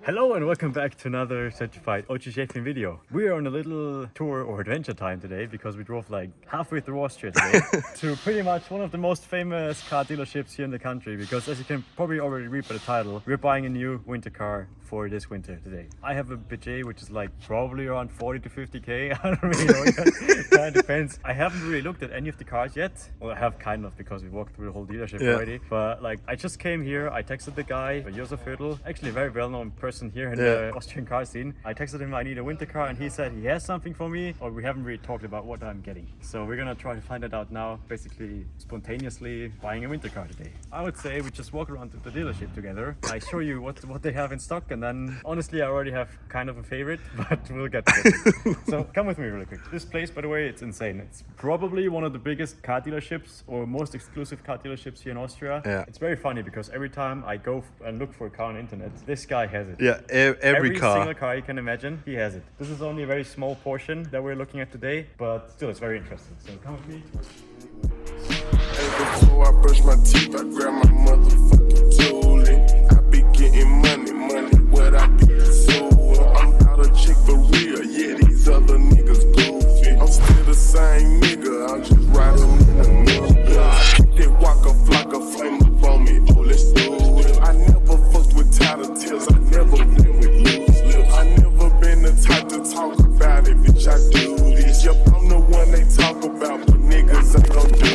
Hello and welcome back to another certified OG video. We are on a little tour or adventure time today because we drove like halfway through Austria today to pretty much one of the most famous car dealerships here in the country, because as you can probably already read by the title, we're buying a new winter car for this winter today. I have a budget which is like probably around 40 to 50k. I don't really know yet. Kind of depends. I haven't really looked at any of the cars yet. Well, I have kind of, because we walked through the whole dealership already. But like, I just came here, I texted the guy, Josef Hürtel, actually a very well-known person here in the Austrian car scene. I texted him I need a winter car and he said he has something for me, or we haven't really talked about what I'm getting. So we're gonna try to find it out now, basically spontaneously buying a winter car today. I would say we just walk around to the dealership together. I show you what they have in stock, and then honestly I already have kind of a favorite, but we'll get to it. So come with me really quick. This place, by the way, it's insane. It's probably one of the biggest car dealerships or most exclusive car dealerships here in Austria. Yeah. It's very funny because every time I go and look for a car on the internet, this guy has it. Yeah, every car. Single car you can imagine, he has it. This is only a very small portion that we're looking at today, but still it's very interesting. So come with me. Before I brush my teeth, I grab my motherfucking toolie. I be getting money, what I be pursuing. I'm not a chick for real, yeah, these other niggas goofy. I'm still the same nigga, I'm just riding in the middle. I keep that walker, flock of flame up on me, oh let's do it. I never fucked with tattletales, I never been with loose lips. I never been the type to talk about it, bitch, I do this. Yep, I'm the one they talk about, but niggas ain't gon' do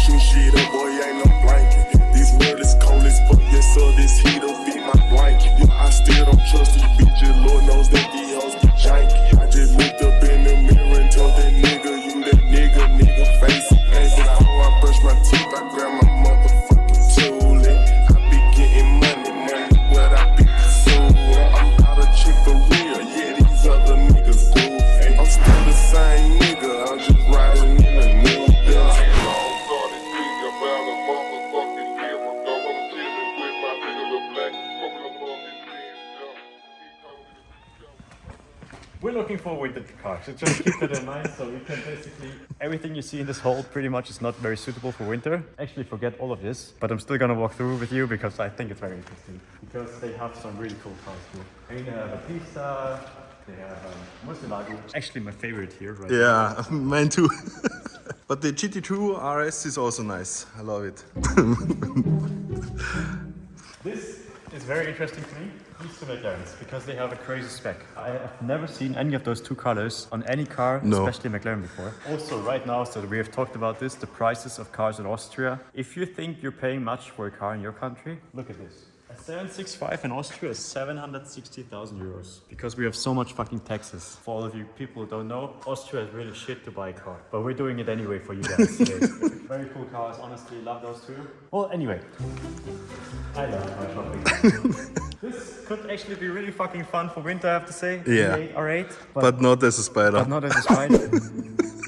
shoot shit up, boy, ain't no blanket. This world is cold as fuck, yes sir, this heat'll be my blanket. Yeah, I still don't trust these bitches, Lord knows that these hoes be janky. I just looked up in the mirror and told that nigga, you that nigga face it. Hey, before I brush my teeth, I grab my motherfucking toolie. I be getting money, what I be pursuing. I'm not a chick for real, yeah, these other niggas goofy. I'm still the same nigga, I'm just riding in the new dust. We're looking for a winter car, so just keep that in mind. So we can basically, everything you see in this hall pretty much is not very suitable for winter. Actually forget all of this, but I'm still gonna walk through with you because I think it's very interesting. Because they have some really cool cars here. I mean, they have a Pista, they have a Murcielago. Actually my favorite here right now. Yeah, mine too. But the GT2 RS is also nice, I love it. This is very interesting to me. These two McLarens, because they have a crazy spec. I have never seen any of those two colors on any car, especially McLaren before. Also right now, so we have talked about this, the prices of cars in Austria. If you think you're paying much for a car in your country, look at this. A 765 in Austria is 760,000 euros, because we have so much fucking taxes. For all of you people who don't know, Austria is really shit to buy a car, but we're doing it anyway for you guys today. Very cool cars, honestly, love those two. Well, anyway, I love my shopping. This could actually be really fucking fun for winter, I have to say. Yeah. R8, but not as a Spider. But not as a Spider.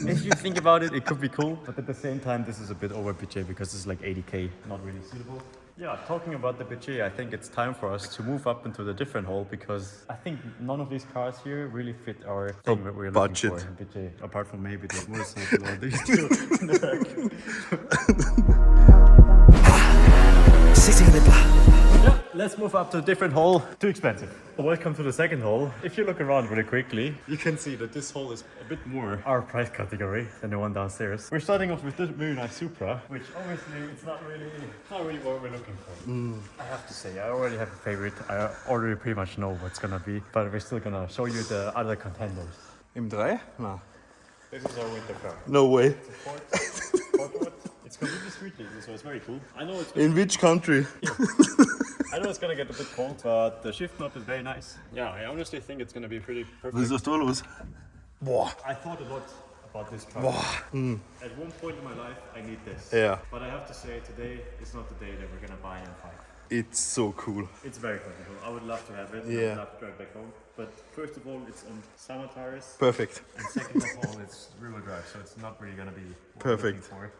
If you think about it, it could be cool, but at the same time, this is a bit over budget because it's like 80k, not really suitable. Yeah, talking about the budget, I think it's time for us to move up into the different hole, because I think none of these cars here really fit our thing that we're looking for. Budget, apart from maybe the motorcycle or these two in the back. Yeah, let's move up to a different hole. Too expensive. Welcome to the second hole. If you look around really quickly, you can see that this hole is a bit more our price category than the one downstairs. We're starting off with this very nice Supra, which obviously it's not really what we're looking for. I have to say, I already have a favorite. I already pretty much know what's gonna be, but we're still gonna show you the other contenders. M3? No. This is our winter car. No way. It's a Ford. It's completely street legal, so it's very cool. I know it's in which country? Yeah. I know it's gonna get a bit cold, but the shift knob is very nice. Yeah, I honestly think it's gonna be pretty perfect. Was ist da los? Boah. I thought a lot about this car. At one point in my life, I need this. Yeah. But I have to say, today is not the day that we're gonna buy an M5. It's so cool. It's very cool. I would love to have it. Yeah. I would love to drive back home. But first of all, it's on summer tires. Perfect. And second of all, it's rear-wheel drive, so it's not really gonna be perfect. For.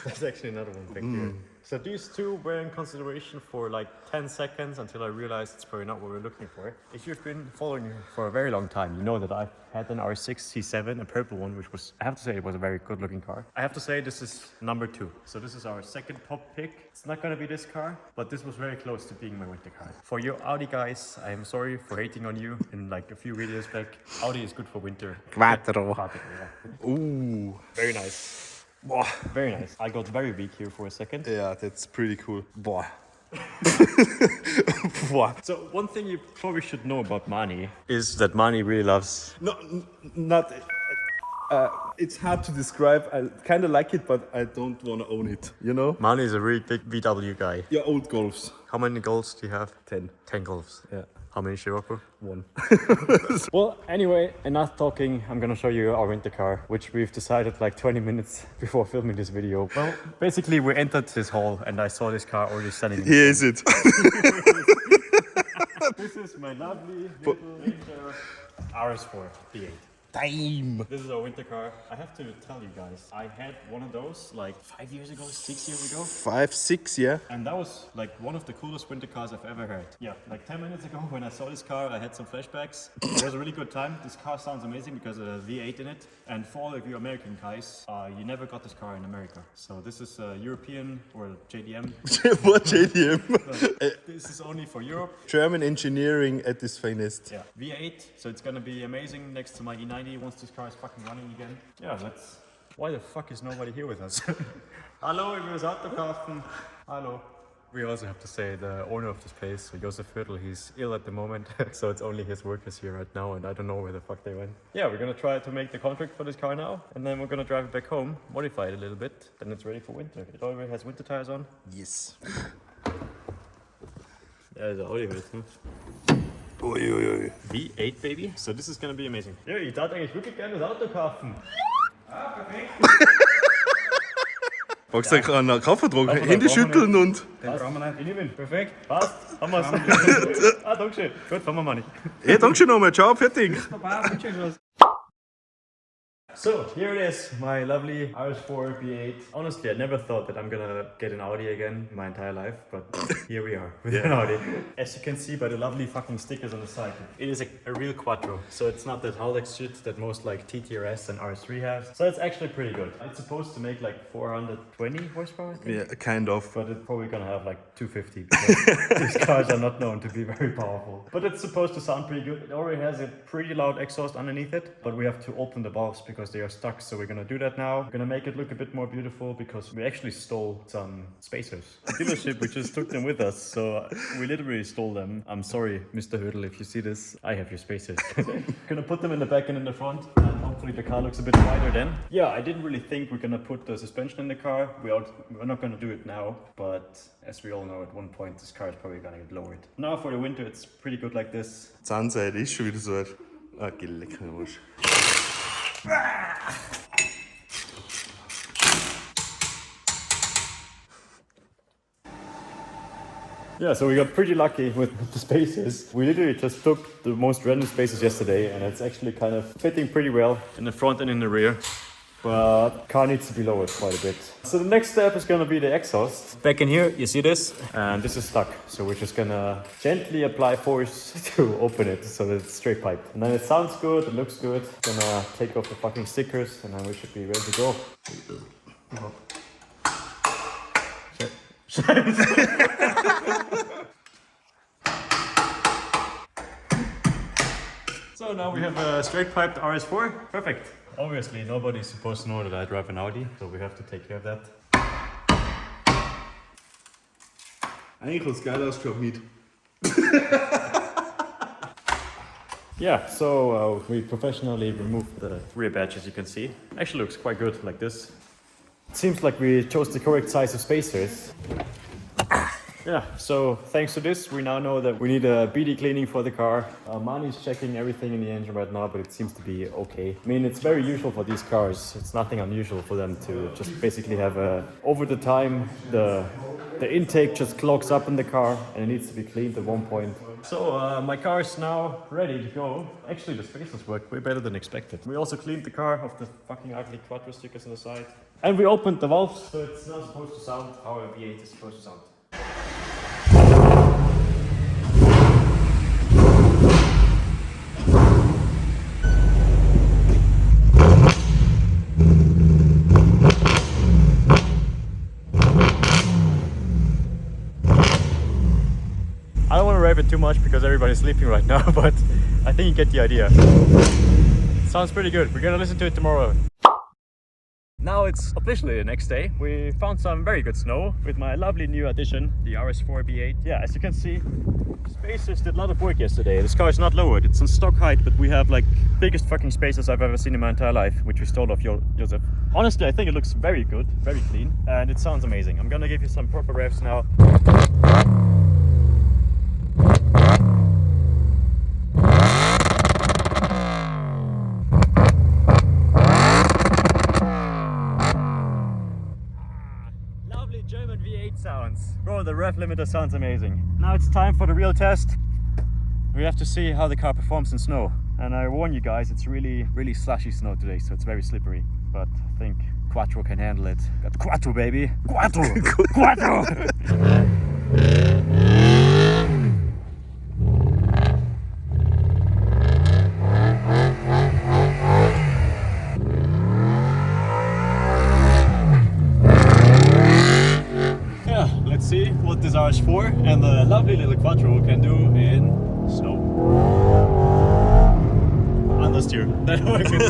There's actually another one back here. So these two were in consideration for like 10 seconds until I realized it's probably not what we're looking for. If you've been following me for a very long time, you know that I've had an R6 C7, a purple one, which was, I have to say, it was a very good looking car. I have to say this is number 2. So this is our second top pick. It's not gonna be this car, but this was very close to being my winter car. For you Audi guys, I am sorry for hating on you in like a few videos back. Audi is good for winter. Quattro. Quattro, yeah. Ooh. Very nice. Boah. Very nice. I got very weak here for a second. Yeah, that's pretty cool. Boah. Boah. So one thing you probably should know about Mani is that Mani really loves... No, not. It's hard to describe. I kind of like it, but I don't want to own it. You know? Mani is a really big VW guy. Yeah, old Golfs. How many Golfs do you have? 10. 10 Golfs. Yeah. How many Scirocco? 1. Well, anyway, enough talking. I'm gonna show you our winter car, which we've decided like 20 minutes before filming this video. Well, basically we entered this hall and I saw this car already selling. Here is it. This is my lovely little winter RS4 V8. Time. This is our winter car. I have to tell you guys, I had one of those like 5 years ago, 6 years ago. 5, 6, yeah. And that was like one of the coolest winter cars I've ever had. Yeah, like 10 minutes ago when I saw this car, I had some flashbacks. It was a really good time. This car sounds amazing because it has a V8 in it. And for all of you American guys, you never got this car in America. So this is European or JDM. What JDM? This is only for Europe. German engineering at its finest. Yeah, V8. So it's gonna be amazing next to my E90 once this car is fucking running again. Yeah, let's... Why the fuck is nobody here with us? Hallo, ich will das Auto kaufen. Hallo. We also have to say the owner of this place, so Josef Viertel, he's ill at the moment. So it's only his workers here right now and I don't know where the fuck they went. Yeah, we're gonna try to make the contract for this car now and then we're gonna drive it back home, modify it a little bit, then it's ready for winter. It already has winter tires on. Yes. Yeah, the Audi with him. Uiuiui. V8, baby. So this is gonna be amazing. Ja, ich darf eigentlich wirklich gerne das Auto kaufen. Ah, perfekt. Brauchst du einen Kaufvertrag? Hände schütteln und... Den brauchen wir nicht. Ich nehme ihn. Perfekt. Passt. Haben wir's. Ah, danke schön. Gut, fahren wir mal nicht. Hey, danke schön nochmal. Ciao, fertig. So, here it is, my lovely RS4 V8. Honestly, I never thought that I'm gonna get an Audi again my entire life, but here we are with an Audi. As you can see by the lovely fucking stickers on the side, it is a real Quattro. So it's not that Haldex shit that most like TTRS and RS3 have. So it's actually pretty good. It's supposed to make like 420 horsepower, I think. Yeah, kind of. But it's probably gonna have like 250 because these cars are not known to be very powerful. But it's supposed to sound pretty good. It already has a pretty loud exhaust underneath it, but we have to open the valves because they are stuck, so we're gonna do that now. We're gonna make it look a bit more beautiful because we actually stole some spacers. The dealership, we just took them with us, so we literally stole them. I'm sorry, Mr. Hurdle, if you see this, I have your spacers. Gonna put them in the back and in the front, and hopefully the car looks a bit wider then. Yeah, I didn't really think we're gonna put the suspension in the car. We're not gonna do it now, but as we all know, at one point this car is probably gonna get lowered. Now for the winter, it's pretty good like this. Zahnseide ist schon wieder so alt. Ah, geh lecker Arsch. Yeah, so we got pretty lucky with the spaces. We literally just took the most random spaces yesterday and it's actually kind of fitting pretty well in the front and in the rear. But car needs to be lowered quite a bit. So the next step is gonna be the exhaust. Back in here, you see this? And this is stuck. So we're just gonna gently apply force to open it so that it's straight piped. And then it sounds good, it looks good. Gonna take off the fucking stickers and then we should be ready to go. So now we have a straight piped RS4. Perfect. Obviously, nobody's supposed to know that I drive an Audi, so we have to take care of that. Eigentlich hat's geil ausgeschaut mit. Yeah, so we professionally removed the rear badge, as you can see. Actually looks quite good like this. It seems like we chose the correct size of spacers. Yeah, so thanks to this, we now know that we need a BD cleaning for the car. Mani's checking everything in the engine right now, but it seems to be okay. I mean, it's very usual for these cars. It's nothing unusual for them to just basically have over the time, the intake just clogs up in the car and it needs to be cleaned at one point. So my car is now ready to go. Actually, the spacers work way better than expected. We also cleaned the car of the fucking ugly Quattro stickers on the side. And we opened the valves, so it's not supposed to sound how a V8 is supposed to sound. I don't want to rev it too much because everybody's sleeping right now, but I think you get the idea. It sounds pretty good. We're gonna listen to it tomorrow. Now it's officially the next day. We found some very good snow with my lovely new addition, the RS4 V8. Yeah, as you can see, spacers did a lot of work yesterday. This car is not lowered, it's on stock height, but we have like biggest fucking spacers I've ever seen in my entire life, which we stole off Joseph. Honestly, I think it looks very good, very clean, and it sounds amazing. I'm gonna give you some proper revs now. German V8 sounds. Bro, the rev limiter sounds amazing. Now it's time for the real test. We have to see how the car performs in snow. And I warn you guys, it's really slushy snow today, so it's very slippery. But I think Quattro can handle it. Got Quattro, baby! Quattro! Quattro! Let's see what this RS4 and the lovely little Quattro can do in snow. Understeer. That's what I can do.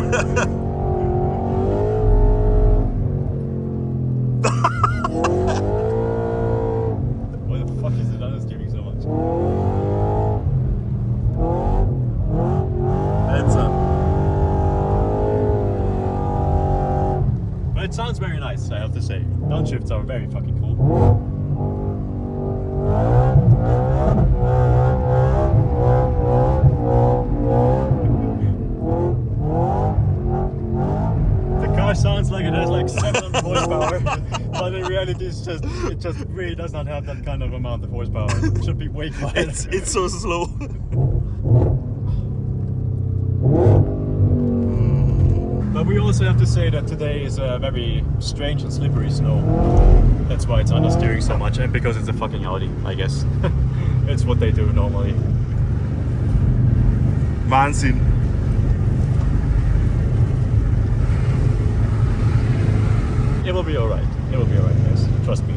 Why the fuck is it understeering so much? But it sounds very nice, I have to say. Downshifts are very fucking cool. Sounds like it has like 700 horsepower, but in reality it just really does not have that kind of amount of horsepower. It should be way quieter. It's so slow. But we also have to say that today is a very strange and slippery snow. That's why it's understeering so much, and because it's a fucking Audi, I guess. It's what they do normally. Wahnsinn. It will be alright. It will be alright, guys. Trust me.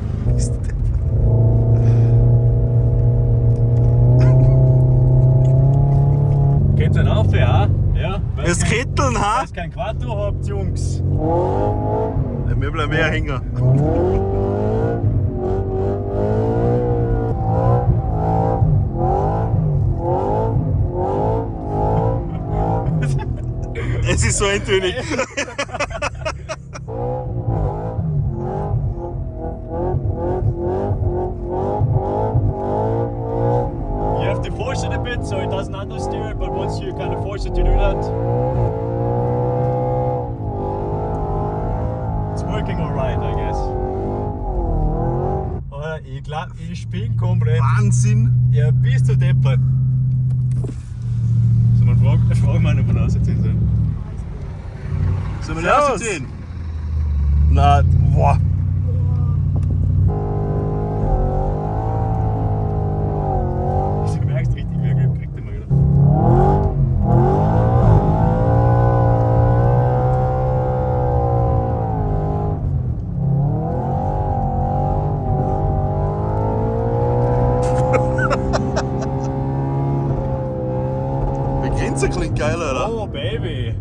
Geht's nicht auf, ja? Ja? Das Kitteln, ha? Weil ihr kein Quattro habt, Jungs. Wir bleiben mehr hängen. Es ist so eintönig. Force it a bit so it doesn't understeer, but once you kind of force it to do that, it's working alright, I guess. Oder ich glaube, ich bin komplett. Wahnsinn! Ja, bist du deppert. So, man fragt mal, ob man ausziehen soll. Sollen wir ausziehen? Na, boah. Der klingt geil, oder? Oh, baby!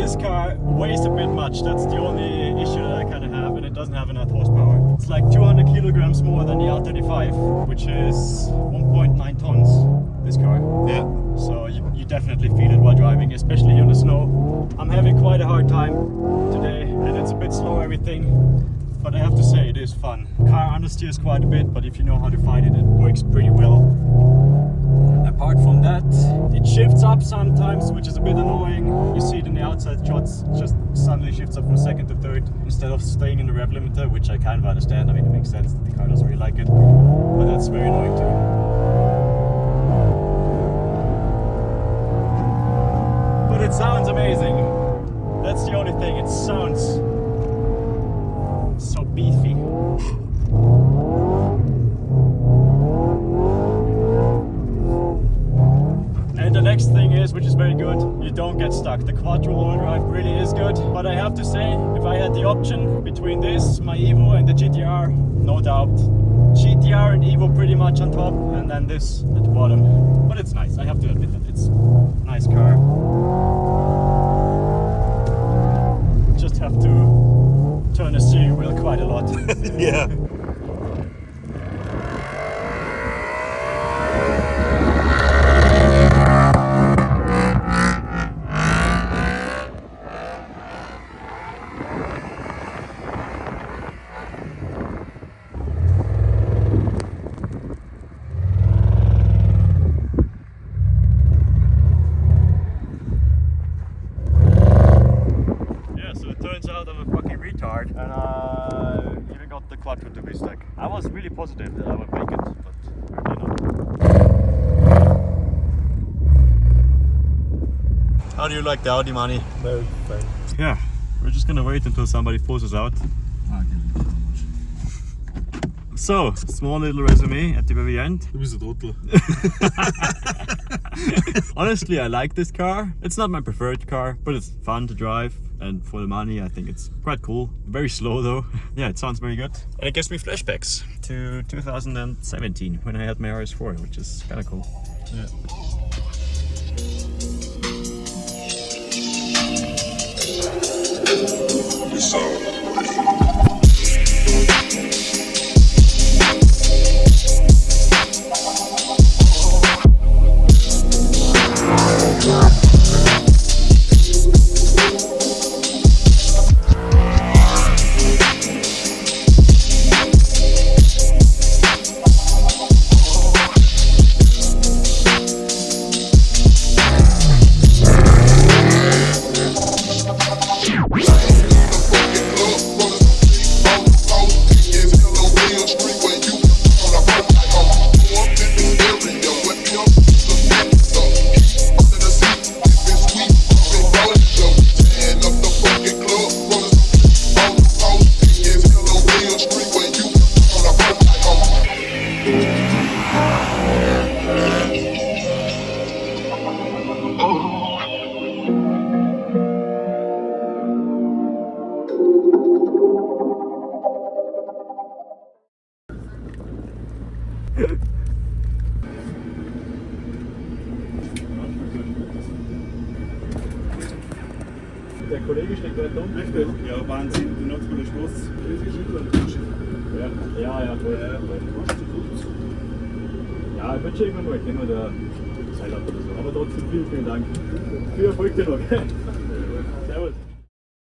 this car weighs a bit much. That's the only issue that I kind of have, and it doesn't have enough horsepower. It's like 200 kilograms more than the R35, which is 1.9 tons, this car. Yeah. So you definitely feel it while driving, especially on the snow. I'm having quite a hard time today, and it's a bit slow everything, but I have to say it is fun. Car understeers quite a bit, but if you know how to fight it, it works pretty well. Apart from that, it shifts up sometimes, which is a bit annoying. You see it in the outside shots, it just suddenly shifts up from second to third instead of staying in the rev limiter, which I kind of understand. I mean, it makes sense that the car doesn't really like it, but that's very annoying too. But it sounds amazing. That's the only thing, it sounds so beefy. And the next thing is, which is very good, you don't get stuck. The Quattro all-wheel drive really is good, but I have to say, if I had the option between this, my Evo, and the GTR, no doubt, GTR and Evo pretty much on top, and then this at the bottom. But it's nice, I have to admit that it's a nice car. Just have to turn the steering wheel quite a lot. Yeah. And I even got the Quattro to be stuck. I was really positive that I would make it, but apparently not. How do you like the Audi, money? Very fine. Yeah, we're just gonna wait until somebody pulls us out. So, small little resume at the very end. Du bist ein Trottel. Honestly, I like this car. It's not my preferred car, but it's fun to drive. And for the money, I think it's quite cool. Very slow though. Yeah, it sounds very good. And it gives me flashbacks to 2017 when I had my RS4, which is kind of cool. Yeah. Der Kollege steckt dort unten. Echt? Ja, Wahnsinn. Du nutzt mal den Schluss. Ja, voll. Ja, ich wünsche irgendwann mal, ich kenne nur der Seil ab oder so. Aber trotzdem vielen Dank. Viel Erfolg dir noch.